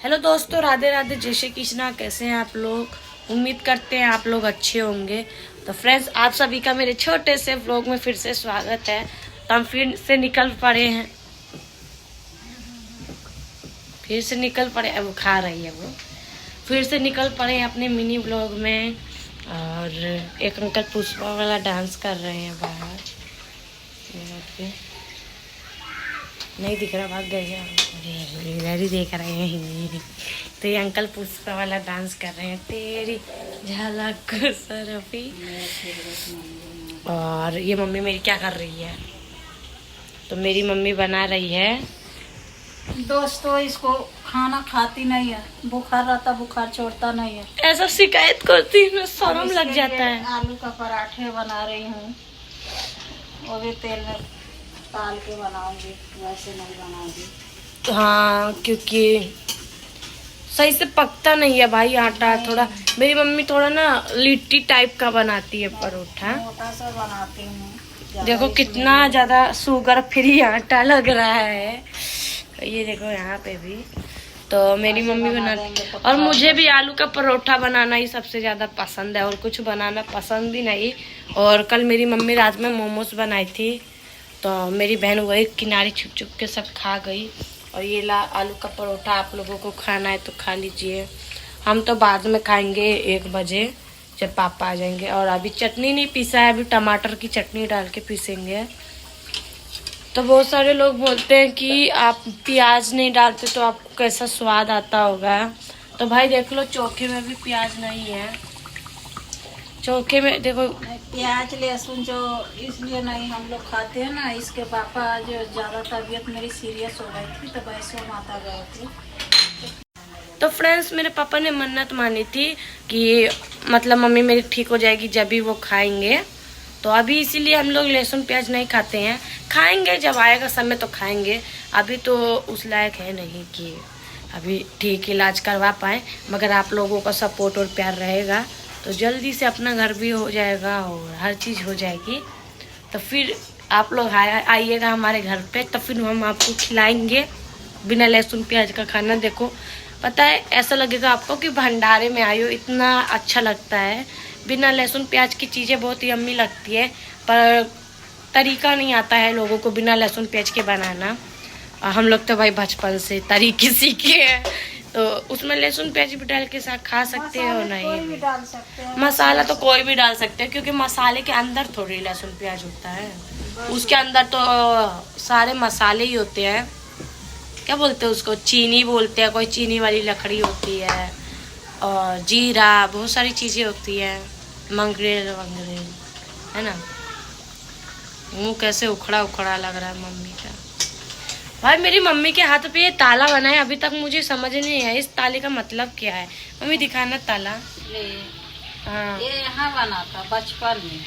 Hello दोस्तों, राधे राधे, जय श्री कृष्णा। कैसे हैं आप लोग? उम्मीद करते हैं आप लोग अच्छे होंगे। तो फ्रेंड्स, आप सभी का मेरे छोटे से व्लॉग में फिर से स्वागत है। तो हम फिर से निकल पड़े हैं, वो खा रही है, वो फिर से निकल पड़े हैं अपने मिनी व्लॉग में। और एक अंकल पुष्पा वाला डांस कर रहे हैं बाहर, नहीं दिख रहा, भाग गए क्या? इधर ही देख रहे हैं। तो ये अंकल पुष्पा वाला डांस कर रहे हैं, तेरी झलक सरफी। और ये मम्मी मेरी क्या कर रही है? तो मेरी मम्मी बना रही है दोस्तों, इसको खाना खाती नहीं है, बुखार रहता, बुखार छोड़ता नहीं है। ऐसा शिकायत करती है, शर्म लग जाता है। आलू का पराठे बना रही हूँ, वो भी तेल में डाल के बनाऊंगी, वैसे नहीं बनाऊंगी। हाँ, क्योंकि सही से पकता नहीं है भाई आटा। थोड़ा मेरी मम्मी थोड़ा ना लिट्टी टाइप का बनाती है परोठा। मोटा सा बनाती हूँ। देखो कितना ज्यादा शुगर फ्री आटा लग रहा है। ये देखो यहाँ पे भी तो मेरी मम्मी बनाती है। और मुझे भी आलू का परोठा बनाना ही सबसे ज्यादा पसंद है, और कुछ बनाना पसंद भी नहीं। और कल मेरी मम्मी रात में मोमोज बनाई थी, तो मेरी बहन वही किनारे छुप छुप के सब खा गई। और ये ला आलू का परोठा, आप लोगों को खाना है तो खा लीजिए। हम तो बाद में खाएंगे 1 बजे, जब पापा आ जाएंगे। और अभी चटनी नहीं पीसा है, अभी टमाटर की चटनी डाल के पीसेंगे। तो बहुत सारे लोग बोलते हैं कि आप प्याज नहीं डालते तो आपको कैसा स्वाद आता होगा। तो भाई देख लो, चोखे में भी प्याज नहीं है। चोखे में देखो, प्याज लहसुन जो इसलिए नहीं हम लोग खाते हैं ना, इसके पापा जो ज़्यादा तबीयत मेरी सीरियस हो गई थी, तो वैसे माता गए थे। तो फ्रेंड्स, मेरे पापा ने मन्नत मानी थी कि मतलब मम्मी मेरी ठीक हो जाएगी जब भी वो खाएंगे। तो अभी इसीलिए हम लोग लहसुन प्याज नहीं खाते हैं। खाएंगे जब आएगा समय तो खाएंगे। अभी तो उस लायक है नहीं कि अभी ठीक इलाज करवा पाए। मगर आप लोगों का सपोर्ट और प्यार रहेगा तो जल्दी से अपना घर भी हो जाएगा और हर चीज़ हो जाएगी। तो फिर आप लोग आइएगा हमारे घर पे, तो फिर हम आपको खिलाएंगे बिना लहसुन प्याज का खाना। देखो पता है, ऐसा लगेगा आपको कि भंडारे में आए हो, इतना अच्छा लगता है। बिना लहसुन प्याज की चीज़ें बहुत यम्मी लगती है, पर तरीका नहीं आता है लोगों को बिना लहसुन प्याज के बनाना। हम लोग तो भाई बचपन से तरीके सीखे हैं, तो उसमें लहसुन प्याज भी डाल के साथ खा सकते हो। नहीं, मसाला तो कोई भी डाल सकते हैं, क्योंकि मसाले के अंदर थोड़ी लहसुन प्याज होता है, उसके अंदर तो सारे मसाले ही होते हैं। क्या बोलते हैं उसको? चीनी बोलते हैं, कोई चीनी वाली लकड़ी होती है, और जीरा, बहुत सारी चीज़ें होती है, मंगरेल वंगरेल, है ना। मुँह कैसे उखड़ा उखड़ा लग रहा है मम्मी का। भाई मेरी मम्मी के हाथ पे ये ताला बना है, अभी तक मुझे समझ नहीं आया इस ताले का मतलब क्या है। मम्मी दिखाना ताला। हाँ, ये यहाँ बना था बचपन में।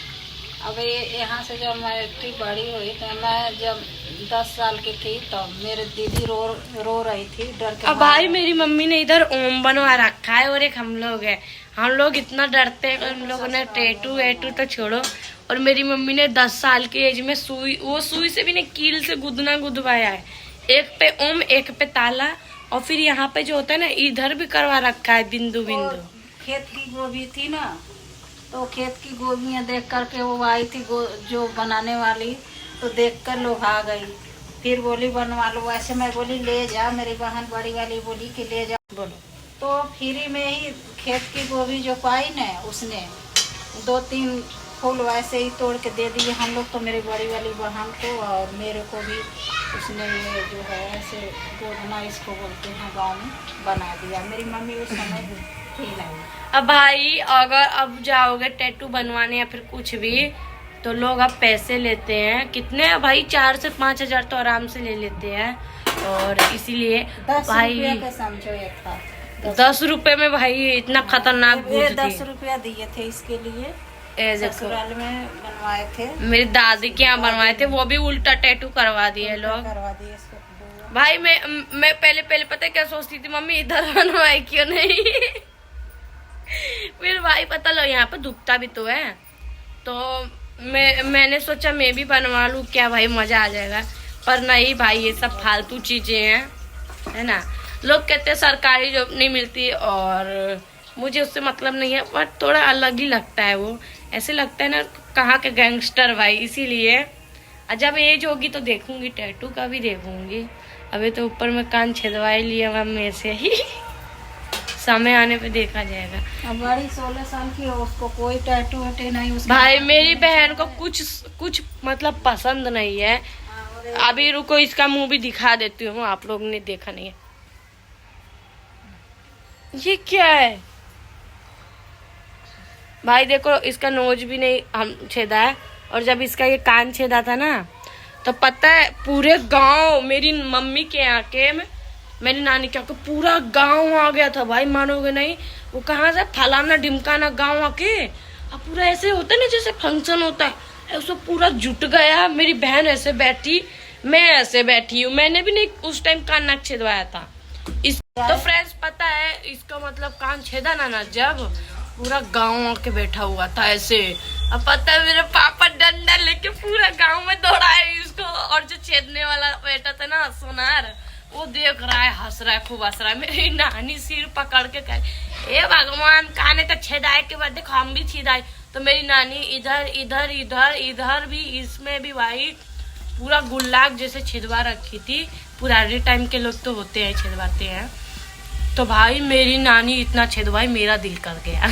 अब ये यहाँ से जब मैं इतनी बड़ी हुई, तो मैं जब 10 साल की थी, तो मेरे दीदी रो रही थी डर के। अब भाई मेरी मम्मी ने इधर ओम बनवा रखा है, और एक हम लोग है। हम लोग इतना डरते हैं, हम लोगों ने टेटू वेटू तो छोड़ो। और मेरी मम्मी ने 10 साल की एज में सुई से भी नहीं, कील से गुदना गुदवाया है। एक पे ओम, एक पे ताला, और फिर यहाँ पे जो होता है ना, इधर भी करवा रखा है बिंदु बिंदु। खेत की गोभी थी ना, तो खेत की गोभियाँ देख करके वो आई थी जो बनाने वाली, तो देखकर लोभा गई। फिर बोली बनवा लो। वैसे मैं बोली ले जा, मेरी बहन बड़ी वाली बोली कि ले जा। बोलो। तो फ्री में ही खेत की गोभी जो पाई ना, उसने 2-3 फूल वैसे ही तोड़ के दे दिए हम लोग, तो मेरी बड़ी वाली बहन को और मेरे को भी उसने ये जो है ऐसे गोदना इसको बोलते हैं गाँव में, बना दिया। मेरी मम्मी उस समय थी नहीं। अब भाई अगर अब जाओगे टैटू बनवाने या फिर कुछ भी, तो लोग अब पैसे लेते हैं। कितने भाई? 4 से 5 हजार तो आराम से ले लेते हैं। और इसीलिए 10 भाई रुपया का समझो ये था। 10 रुपए में भाई इतना खतरनाक भूत थी। 10 रुपया दिए थे इसके लिए, ससुराल में बनवाए थे। मेरी दादी के यहाँ बनवाए थे, वो भी उल्टा टैटू करवा दिए लोग। करवा दिए इसको। भाई मैं पहले पता है क्या सोचती थी, मम्मी इधर बनवाए क्यों नहीं। फिर भाई पता लो यहाँ पे दुखता भी तो है, तो मैंने सोचा मैं भी बनवा लूँ क्या भाई, मजा आ जाएगा। पर नहीं भाई, ये सब फालतू चीजें हैं, है ना। लोग कहते हैं सरकारी जॉब नहीं मिलती, और मुझे उससे मतलब नहीं है, बट थोड़ा अलग ही लगता है वो। ऐसे लगता है ना कहाँ के गैंगस्टर भाई, इसीलिए जब एज होगी तो देखूंगी, टैटू का भी देखूंगी। अभी तो ऊपर में कान छेदवाई लिया मम्मी से ही समय आने पे देखा जाएगा। अब बड़ी 16 साल की है, उसको कोई टैटू वैटू नहीं। उसके भाई मेरी बहन को कुछ मतलब पसंद नहीं है। अभी रुको, इसका मुंह भी दिखा देती हूँ, आप लोग ने देखा नहीं है। ये क्या है भाई, देखो इसका नोज भी नहीं हम छेदा है, और जब इसका ये कान छेदा था ना तो पता है पूरे गांव, मेरी मम्मी के यहाँ के, मेरी नानी के यहाँ के पूरा गांव आ गया था भाई, मानोगे नहीं। वो कहाँ से फलाना ढिमकाना गांव आके, अब पूरा ऐसे होता है ना जैसे फंक्शन होता है, उसको पूरा जुट गया। मेरी बहन ऐसे बैठी, मैं ऐसे बैठी हूँ, मैंने भी नहीं उस टाइम कान नाक छेदवाया था इस। तो फ्रेंड्स पता है इसका मतलब कान छेदा ना जब पूरा गांव आके बैठा हुआ था ऐसे। अब पता है मेरे पापा डंडा लेके पूरा गांव में दौड़ाए इसको, और जो छेदने वाला बैठा था ना सोनार, वो देख रहा है, हंस रहा है, खूब हंस रहा है। मेरी नानी सिर पकड़ के कहे, ए भगवान काने तो छेदाए के बाद देखो हम भी छेदाए। तो मेरी नानी इधर इधर इधर इधर भी, इसमें भी भाई पूरा गुल्लाक जैसे छेदवा रखी थी। पुराने टाइम के लोग तो होते हैं, छेदवाते हैं। तो भाई मेरी नानी इतना छेदवाई, मेरा दिल कर गया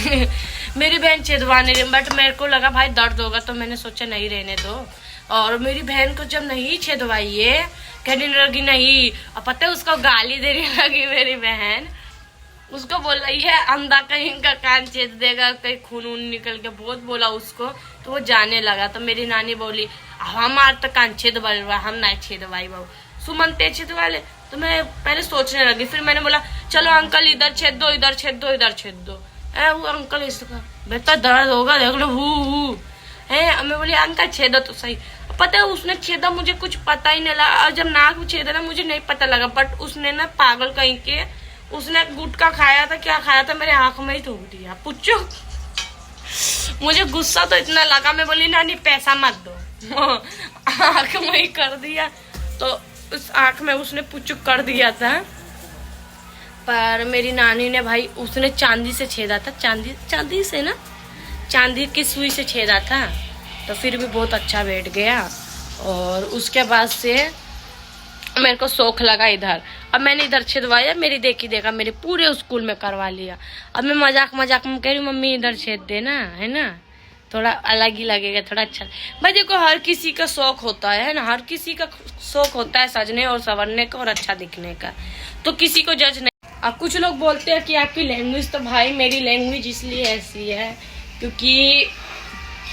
मेरी बहन छेदवाने रही, बट मेरे को लगा भाई दर्द होगा, तो मैंने सोचा नहीं रहने दो। और मेरी बहन को जब नहीं छेदवाई ये कहने लगी नहीं, और पता है उसको गाली देने लगी मेरी बहन। उसको बोल रही है अंधा कहीं का कान छेद देगा, कहीं खून वून निकल के, बहुत बोला उसको। तो वो जाने लगा। तो मेरी नानी बोली हमार तो कान छेदवाई, हम नहीं छेदवाई बाबू, सुमन ते छेदवाले। तो मैं पहले सोचने लगी, फिर मैंने बोला चलो अंकल इधर छेद दो, इधर छेद दो, इधर छेद दो। वो अंकल इसका बेटा दर्द होगा देख लो, हु है। मैं बोली अंकल छेदो तो सही। पता है उसने छेदा, मुझे कुछ पता ही नहीं लगा। और जब नाक में छेदा ना मुझे नहीं पता लगा, बट उसने ना पागल कहीं के, उसने गुटखा खाया था, क्या खाया था, मेरे आंख में ही थूक दिया। पूछो मुझे गुस्सा तो इतना लगा, मैं बोली नानी पैसा मत दो आंख में ही कर दिया। तो उस आंख में उसने पुचुक कर दिया था। पर मेरी नानी ने भाई, उसने चांदी से छेदा था, चांदी से ना, चांदी की सुई से छेदा था। तो फिर भी बहुत अच्छा बैठ गया। और उसके बाद से मेरे को शौक लगा इधर, अब मैंने इधर छेदवाया, मेरी देखी देखा मेरे पूरे स्कूल में करवा लिया। अब मैं मजाक मजाक में कह रही हूँ मम्मी इधर छेद देना, है ना, थोड़ा अलग ही लगेगा, थोड़ा अच्छा। भाई देखो हर किसी का शौक होता है ना, हर किसी का शौक होता है सजने और संवरने का और अच्छा दिखने का, तो किसी को जज नहीं। अब कुछ लोग बोलते हैं कि आपकी लैंग्वेज, तो भाई मेरी लैंग्वेज इसलिए ऐसी है क्योंकि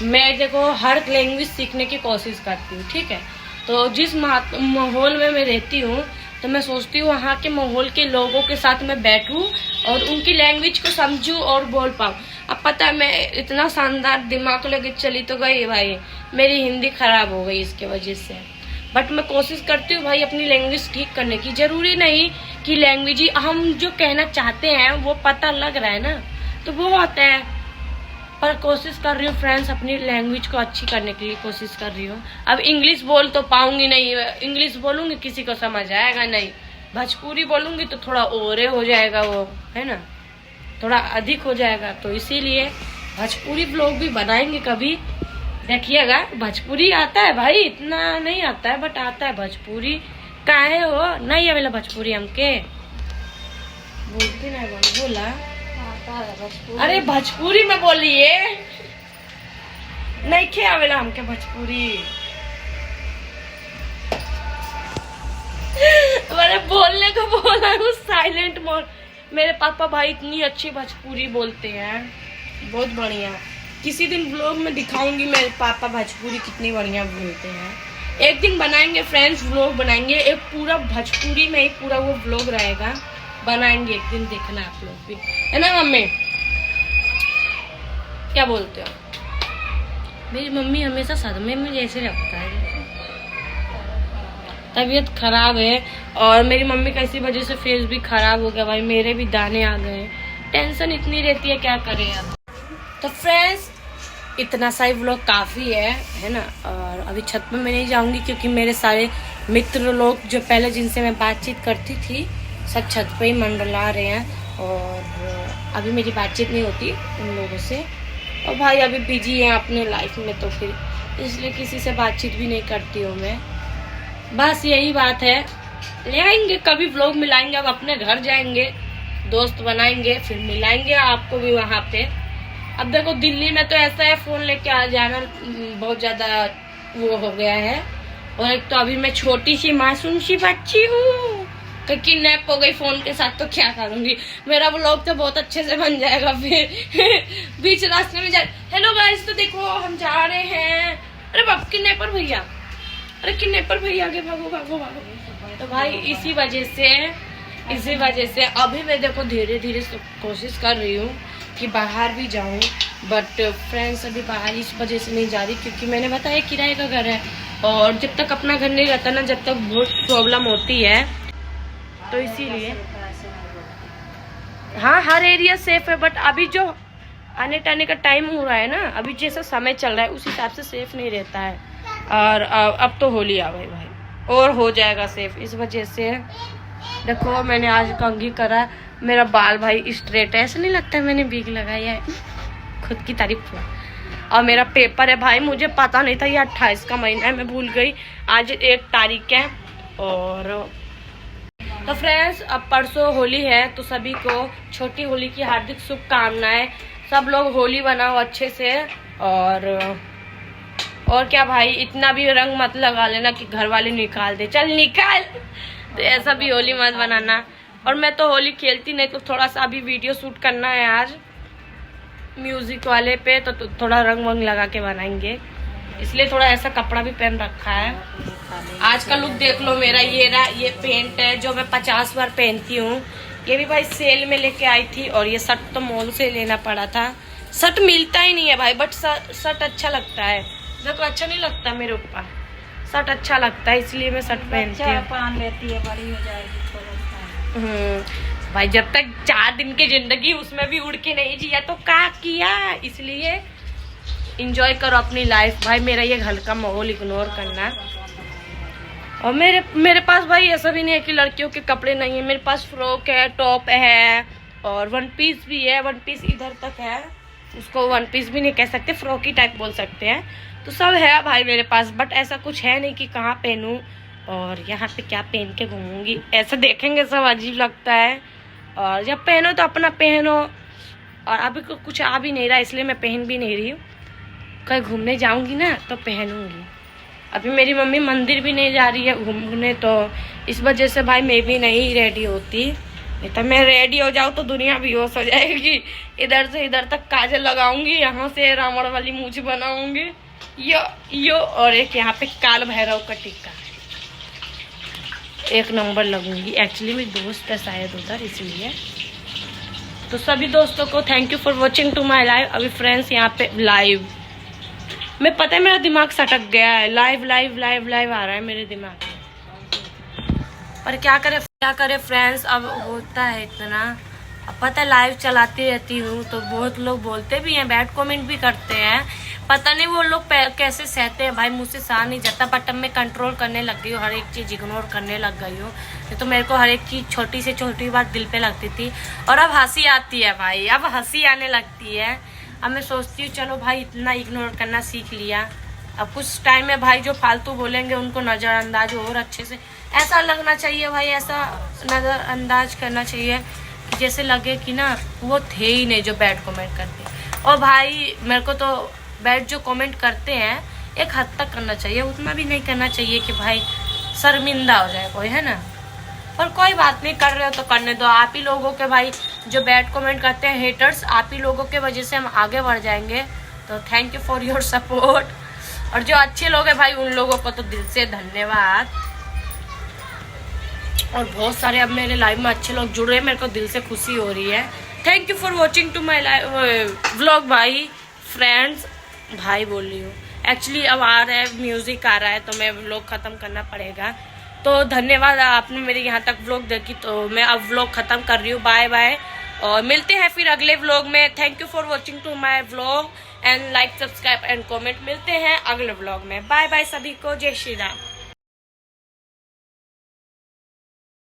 मैं देखो हर लैंग्वेज सीखने की कोशिश करती हूँ, ठीक है। तो जिस माहौल में मैं रहती हूँ, तो मैं सोचती हूँ वहाँ के माहौल के लोगों के साथ मैं बैठूँ और उनकी लैंग्वेज को समझूँ और बोल पाऊँ। अब पता है मैं इतना शानदार दिमाग लेके चली तो गई भाई, मेरी हिंदी खराब हो गई इसके वजह से। बट मैं कोशिश करती हूँ भाई अपनी लैंग्वेज ठीक करने की। जरूरी नहीं कि लैंग्वेज ही हम जो कहना चाहते हैं वो पता लग रहा है ना, तो वो आता है। पर कोशिश कर रही हूँ फ्रेंड्स, अपनी लैंग्वेज को अच्छी करने के लिए कोशिश कर रही हूँ। अब इंग्लिश बोल तो पाऊंगी नहीं, इंग्लिश बोलूंगी किसी को समझ आएगा नहीं। भोजपुरी बोलूंगी तो थोड़ा ओरे हो जाएगा, वो है ना, थोड़ा अधिक हो जाएगा। तो इसीलिए भोजपुरी ब्लॉग भी बनाएंगे कभी, देखिएगा। भोजपुरी आता है भाई, इतना नहीं आता है बट आता है भोजपुरी। काहे हो नहीं आवेला भोजपुरी हमके, बोलती नहीं बोला। अरे भोजपुरी में बोलिए, नहीं खे आवेला हमके भोजपुरी। मैंने बोलने को बोला हूँ साइलेंट मोड। मेरे पापा भाई इतनी अच्छी भोजपुरी बोलते हैं, बहुत बढ़िया। किसी दिन व्लॉग में दिखाऊंगी मेरे पापा भोजपुरी कितनी बढ़िया बोलते हैं। एक दिन बनाएंगे फ्रेंड्स, व्लॉग बनाएंगे एक पूरा भोजपुरी में ही, पूरा वो व्लॉग रहेगा, बनाएंगे एक दिन, देखना आप लोग भी, है ना मम्मी, क्या बोलते हो। मेरी मम्मी हमेशा सदमे में जैसे लगता है, तबीयत खराब है। और मेरी मम्मी का इसी वजह से फेस भी खराब हो गया भाई, मेरे भी दाने आ गए। टेंशन इतनी रहती है, क्या करें यार। तो फ्रेंड्स इतना सा ही व्लॉग काफ़ी है ना। और अभी छत पे मैं नहीं जाऊंगी क्योंकि मेरे सारे मित्र लोग जो पहले जिनसे मैं बातचीत करती थी सब छत पे ही मंडला रहे हैं और अभी मेरी बातचीत नहीं होती उन लोगों से। और भाई अभी बिजी हैं अपने लाइफ में, तो फिर इसलिए किसी से बातचीत भी नहीं करती हूँ मैं। बस यही बात है, ले आएंगे कभी व्लॉग मिलाएंगे, अब अपने घर जाएंगे, दोस्त बनाएंगे, फिर मिलाएंगे आपको भी वहाँ पे। अब देखो दिल्ली में तो ऐसा है, फोन लेके आ जाना बहुत ज्यादा वो हो गया है। और एक तो अभी मैं छोटी सी मासूम सी बच्ची हूँ, किडनैप हो गई फोन के साथ, तो क्या करूंगी। मेरा व्लॉग तो बहुत अच्छे से बन जाएगा फिर बीच रास्ते में जा। हेलो गाइस, तो देखो हम जा रहे हैं। अरे बाप, किडनैपर भैया, अरे किडनैपर भैया आगे भागो भागो भागो। तो भाई इसी वजह से अभी मैं देखो धीरे धीरे कोशिश कर रही हूँ कि बाहर भी जाऊँ, बट फ्रेंड्स अभी बाहर इस वजह से नहीं जा रही क्योंकि मैंने बताया किराए का घर है और जब तक अपना घर नहीं रहता ना, जब तक बहुत प्रॉब्लम होती है, तो इसीलिए। हाँ, हर एरिया सेफ है, बट अभी जो आने टाने का टाइम हो रहा है ना, अभी जैसा समय चल रहा है उस हिसाब से सेफ नहीं रहता है। और अब तो होली आ गई भाई और हो जाएगा सेफ। इस वजह से देखो मैंने आज कंघी करा, मेरा बाल भाई स्ट्रेट है, ऐसा नहीं लगता है मैंने बीग लगाया है, खुद की तारीफ हुआ। और मेरा पेपर है भाई, मुझे पता नहीं था ये 28 का महीना है, मैं भूल गई। आज 1 तारीख है। और तो फ्रेंड्स अब परसों होली है, तो सभी को छोटी होली की हार्दिक शुभकामनाएं। सब लोग होली बनाओ अच्छे से। और क्या भाई, इतना भी रंग मत लगा लेना कि घर वाले निकाल दे, चल निकाल, तो ऐसा भी होली मत बनाना। और मैं तो होली खेलती नहीं, तो थोड़ा सा अभी वीडियो शूट करना है आज म्यूजिक वाले पे, तो थोड़ा रंग वंग लगा के बनाएंगे, इसलिए थोड़ा ऐसा कपड़ा भी पहन रखा है। आज का लुक देख लो मेरा, ये पेंट है जो मैं 50 बार पहनती हूँ। ये भी भाई सेल में लेके आई थी। और ये शर्ट तो मॉल से लेना पड़ा था, शर्ट मिलता ही नहीं है भाई, बट शर्ट अच्छा लगता है। देखो अच्छा नहीं लगता मेरे ऊपर, शर्ट अच्छा लगता है इसलिए मैं शर्ट पहनती हूँ। पहन लेती है, बड़ी हो जाएगी भाई जब तक 4 दिन की जिंदगी उसमें भी उड़ के नहीं जिया तो क्या किया, इसलिए इंजॉय करो अपनी लाइफ। भाई मेरा ये घर का माहौल इग्नोर करना। और मेरे पास भाई ऐसा भी नहीं है कि लड़कियों के कपड़े नहीं है, मेरे पास फ्रॉक है, टॉप है और वन पीस भी है। वन पीस इधर तक है, उसको वन पीस भी नहीं कह सकते, फ्रॉक ही टाइप बोल सकते हैं। तो सब है भाई मेरे पास, बट ऐसा कुछ है नहीं कि कहाँ पहनूं और यहाँ पे क्या पहन के घूमूंगी, ऐसा देखेंगे सब अजीब लगता है। और जब पहनो तो अपना पहनो। और अभी कुछ आ भी नहीं रहा, इसलिए मैं पहन भी नहीं रही हूँ। कहीं घूमने जाऊंगी ना तो पहनूंगी। अभी मेरी मम्मी मंदिर भी नहीं जा रही है घूमने, तो इस वजह से भाई मैं भी नहीं रेडी होती। नहीं तो मैं रेडी हो जाऊँ तो दुनिया बेहोश हो जाएगी। इधर से इधर तक काजल लगाऊंगी, यहाँ से रावण वाली मूंछ बनाऊंगी, यो और एक यहाँ पे काल भैरव का टीका, 1 नंबर लगूंगी। एक्चुअली मेरी दोस्त है शायद उधर, इसलिए। तो सभी दोस्तों को thank you for watching to my live. अभी फ्रेंड्स यहाँ पे लाइव मैं पता है मेरा दिमाग सटक गया है, लाइव आ रहा है मेरे दिमाग में। पर क्या करे फ्रेंड्स, अब होता है इतना। अब पता है लाइव चलाती रहती हूँ तो बहुत लोग बोलते भी हैं, बैड कमेंट भी करते हैं। पता नहीं वो लोग कैसे सहते हैं भाई, मुझसे सहा नहीं जाता। बट अब मैं कंट्रोल करने लग गई हूँ, हर एक चीज़ इग्नोर करने लग गई हूँ। तो मेरे को हर एक चीज़ छोटी से छोटी बात दिल पे लगती थी, और अब हंसी आती है भाई, अब हंसी आने लगती है। अब मैं सोचती हूँ चलो भाई इतना इग्नोर करना सीख लिया, अब कुछ टाइम में भाई जो फालतू बोलेंगे उनको नज़रअंदाज और अच्छे से ऐसा लगना चाहिए भाई, ऐसा नज़रअंदाज करना चाहिए कि जैसे लगे कि ना वो थे ही नहीं जो बैड कमेंट करते। और भाई मेरे को तो बैड जो कमेंट करते हैं एक हद तक करना चाहिए, उतना भी नहीं करना चाहिए कि भाई शर्मिंदा हो जाए कोई, है ना। पर कोई बात नहीं, कर रहे हो तो करने दो। आप ही लोगों के भाई जो बैड कमेंट करते हैं हेटर्स, आप ही लोगों के वजह से हम आगे बढ़ जाएंगे। तो thank you for your support. और जो अच्छे लोग हैं भाई उन लोगों को तो दिल से धन्यवाद। और बहुत सारे अब मेरे लाइव में अच्छे लोग जुड़ रहे हैं, मेरे को दिल से खुशी हो रही है। Thank you for watching to my live vlog भाई। फ्रेंड्स भाई बोल रही हूँ, एक्चुअली अब आ रहा है म्यूजिक आ रहा है तो मैं व्लॉग ख़त्म करना पड़ेगा। तो धन्यवाद आपने मेरे यहाँ तक व्लॉग देखी, तो मैं अब व्लॉग ख़त्म कर रही हूँ। बाय बाय, और मिलते हैं फिर अगले व्लॉग में। Thank you for watching to my vlog and like subscribe and comment. मिलते हैं अगले व्लॉग में। बाय बाय सभी को, जय श्री राम।